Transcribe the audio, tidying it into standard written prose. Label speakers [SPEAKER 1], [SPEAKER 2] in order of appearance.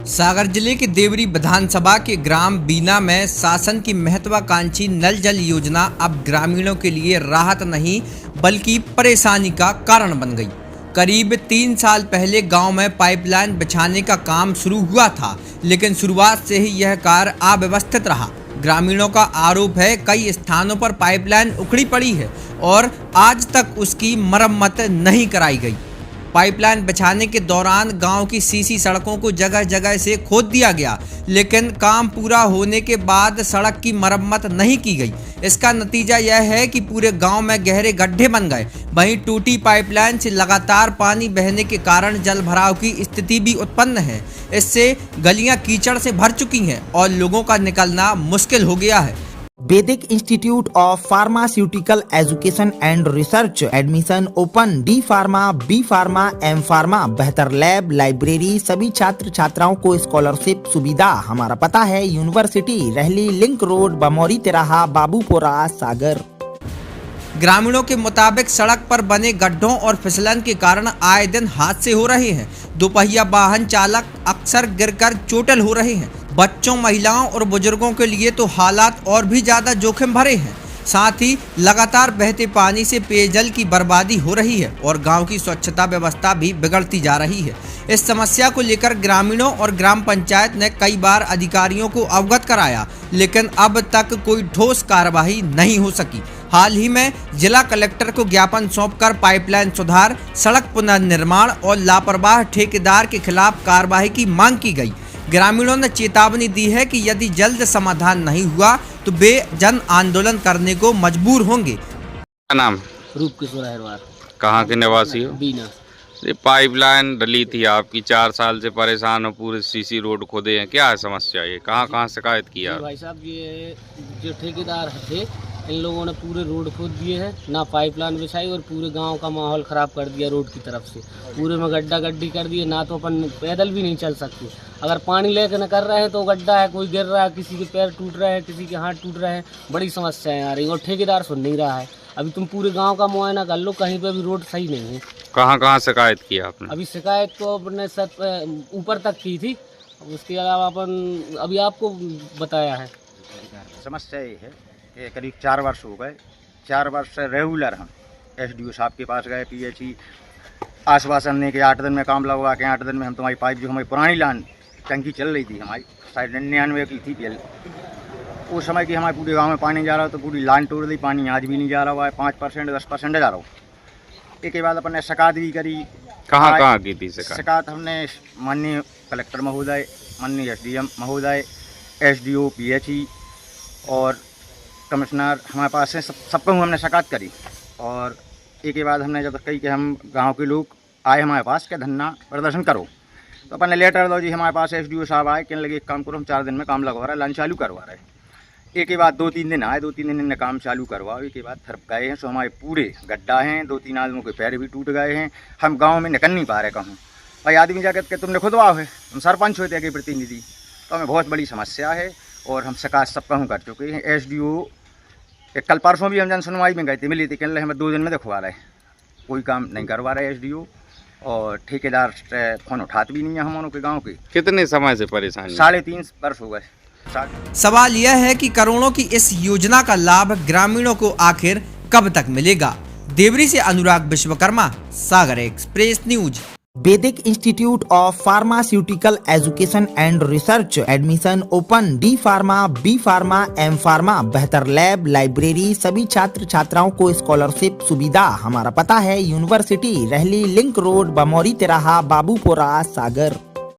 [SPEAKER 1] सागर जिले के देवरी विधानसभा के ग्राम बीना में शासन की महत्वाकांक्षी नल जल योजना अब ग्रामीणों के लिए राहत नहीं बल्कि परेशानी का कारण बन गई। करीब 3 साल पहले गांव में पाइपलाइन बिछाने का काम शुरू हुआ था, लेकिन शुरुआत से ही यह कार्य अव्यवस्थित रहा। ग्रामीणों का आरोप है कई स्थानों पर पाइपलाइन उखड़ी पड़ी है और आज तक उसकी मरम्मत नहीं कराई गई। पाइपलाइन बिछाने के दौरान गांव की सीसी सड़कों को जगह जगह से खोद दिया गया, लेकिन काम पूरा होने के बाद सड़क की मरम्मत नहीं की गई। इसका नतीजा यह है कि पूरे गांव में गहरे गड्ढे बन गए। वहीं टूटी पाइपलाइन से लगातार पानी बहने के कारण जल भराव की स्थिति भी उत्पन्न है। इससे गलियां कीचड़ से भर चुकी हैं और लोगों का निकलना मुश्किल हो गया है।
[SPEAKER 2] Vedic Institute of Pharmaceutical Education and Research admission open. D pharma, B pharma, M pharma, बेहतर लैब, लाइब्रेरी, सभी छात्र छात्राओं को स्कॉलरशिप सुविधा। हमारा पता है यूनिवर्सिटी, रहली लिंक रोड, बमौरी तिराहा, बाबूपुरा, सागर।
[SPEAKER 1] ग्रामीणों के मुताबिक सड़क पर बने गड्ढों और फिसलन के कारण आए दिन हादसे हो रहे हैं। दोपहिया वाहन चालक अक्सर गिरकर चोटिल हो रहे हैं। बच्चों, महिलाओं और बुजुर्गों के लिए तो हालात और भी ज़्यादा जोखिम भरे हैं। साथ ही लगातार बहते पानी से पेयजल की बर्बादी हो रही है और गांव की स्वच्छता व्यवस्था भी बिगड़ती जा रही है। इस समस्या को लेकर ग्रामीणों और ग्राम पंचायत ने कई बार अधिकारियों को अवगत कराया, लेकिन अब तक कोई ठोस कार्रवाई नहीं हो सकी। हाल ही में जिला कलेक्टर को ज्ञापन सौंपकर पाइपलाइन सुधार, सड़क पुनर्निर्माण और लापरवाह ठेकेदार के खिलाफ कार्रवाई की मांग की गई। ग्रामीणों ने चेतावनी दी है कि यदि जल्द समाधान नहीं हुआ तो वे जन आंदोलन करने को मजबूर होंगे।
[SPEAKER 3] क्या नाम?
[SPEAKER 4] रूप किशोर अहिरवार।
[SPEAKER 3] कहाँ के निवासी हो?
[SPEAKER 4] बीना।
[SPEAKER 3] ये पाइपलाइन डली थी आपकी, 4 साल से परेशान हो, पूरे सीसी रोड खोदे हैं, क्या है समस्या? ये कहाँ शिकायत किया?
[SPEAKER 4] भाई साहब, ये जो ठेकेदार थे इन लोगों ने पूरे रोड खोद दिए हैं, ना पाइपलाइन बिछाई और पूरे गांव का माहौल ख़राब कर दिया रोड की तरफ से। पूरे में गड्ढा गड्ढी कर दिए, ना तो अपन पैदल भी नहीं चल सकते। अगर पानी लेकर न कर रहे हैं तो गड्ढा है, कोई गिर रहा है, किसी के पैर टूट रहे हैं, किसी के हाथ टूट रहे हैं, बड़ी समस्याएं आ रही हैं और ठेकेदार सुन नहीं रहा है। अभी तुम पूरे गाँव का मुआयना कर लो, कहीं पर भी रोड सही नहीं है।
[SPEAKER 3] कहाँ शिकायत किया आपने?
[SPEAKER 4] अभी शिकायत तो अपने सर ऊपर तक की थी, उसके अलावा अपन अभी आपको बताया है।
[SPEAKER 5] समस्या ये है कि करीब 4 वर्ष हो गए। 4 वर्ष से रेगुलर हम एसडीओ साहब के पास गए, पीएचई आश्वासन ने कि 8 दिन में काम लगवा के 8 दिन में हम तुम्हारी पाइप, जो हमारी पुरानी लाइन टंकी चल रही थी, हमारी शायद 99 की थी पहले, उस समय की हमारे पूरे गांव में पानी जा रहा तो पूरी लाइन तोड़ दी। पानी आज भी नहीं जा रहा हुआ है, 5% 10% जा रहा हो। एक बाद अपन ने शिकायत भी करी।
[SPEAKER 3] कहाँ की थी
[SPEAKER 5] शिकायत? हमने माननीय कलेक्टर महोदय, माननीय एसडीएम महोदय, एसडीओ, पीएचई और कमिश्नर हमारे पास है, सबको हमने शिकायत करी। और एक के बाद हमने जब तक कही कि हम गांव के लोग आए हमारे पास के धरना प्रदर्शन करो, तो अपन ने लेटर दो जी। हमारे पास एसडीओ साहब आए, कहने लगे एक काम करो, हम 4 दिन में काम लगवा रहे हैं, लाइन चालू करवा रहे हैं। एक के बाद 2-3 दिन आए, 2-3 दिन ने काम चालू करवाओ। एक के बाद थर गए हैं, सो हमारे पूरे गड्ढा हैं, 2-3 आदमियों के पैर भी टूट गए हैं। हम गाँव में निकल नहीं पा रहे कहूँ। भाई आदमी जाकर के तुमने खुदवाओ है, हम सरपंच होते हैं प्रतिनिधि, तो हमें बहुत बड़ी समस्या है और हम शिकायत सब कहूँ कर चुके हैं। एसडीओ कल परसों भी हम जन सुनवाई में गए थे, मिली थी, कहने लगे हमें 2 दिन में दिखवा रहे, कोई काम नहीं करवा रहे एसडीओ। और ठेकेदार से फोन उठाते भी नहीं है हम के गांव के।
[SPEAKER 3] कितने समय से परेशान?
[SPEAKER 5] 3.5 वर्ष हो गए।
[SPEAKER 1] सवाल यह है कि करोड़ों की इस योजना का लाभ ग्रामीणों को आखिर कब तक मिलेगा? देवरी से Anurag Vishwakarma, Sagar Express News.
[SPEAKER 2] Vedic Institute of Pharmaceutical Education and Research admission open. D pharma, B pharma, M pharma, बेहतर लैब, लाइब्रेरी, सभी छात्र छात्राओं को स्कॉलरशिप सुविधा। हमारा पता है यूनिवर्सिटी, रहली लिंक रोड, बमौरी तिराहा, बाबूपुरा, सागर।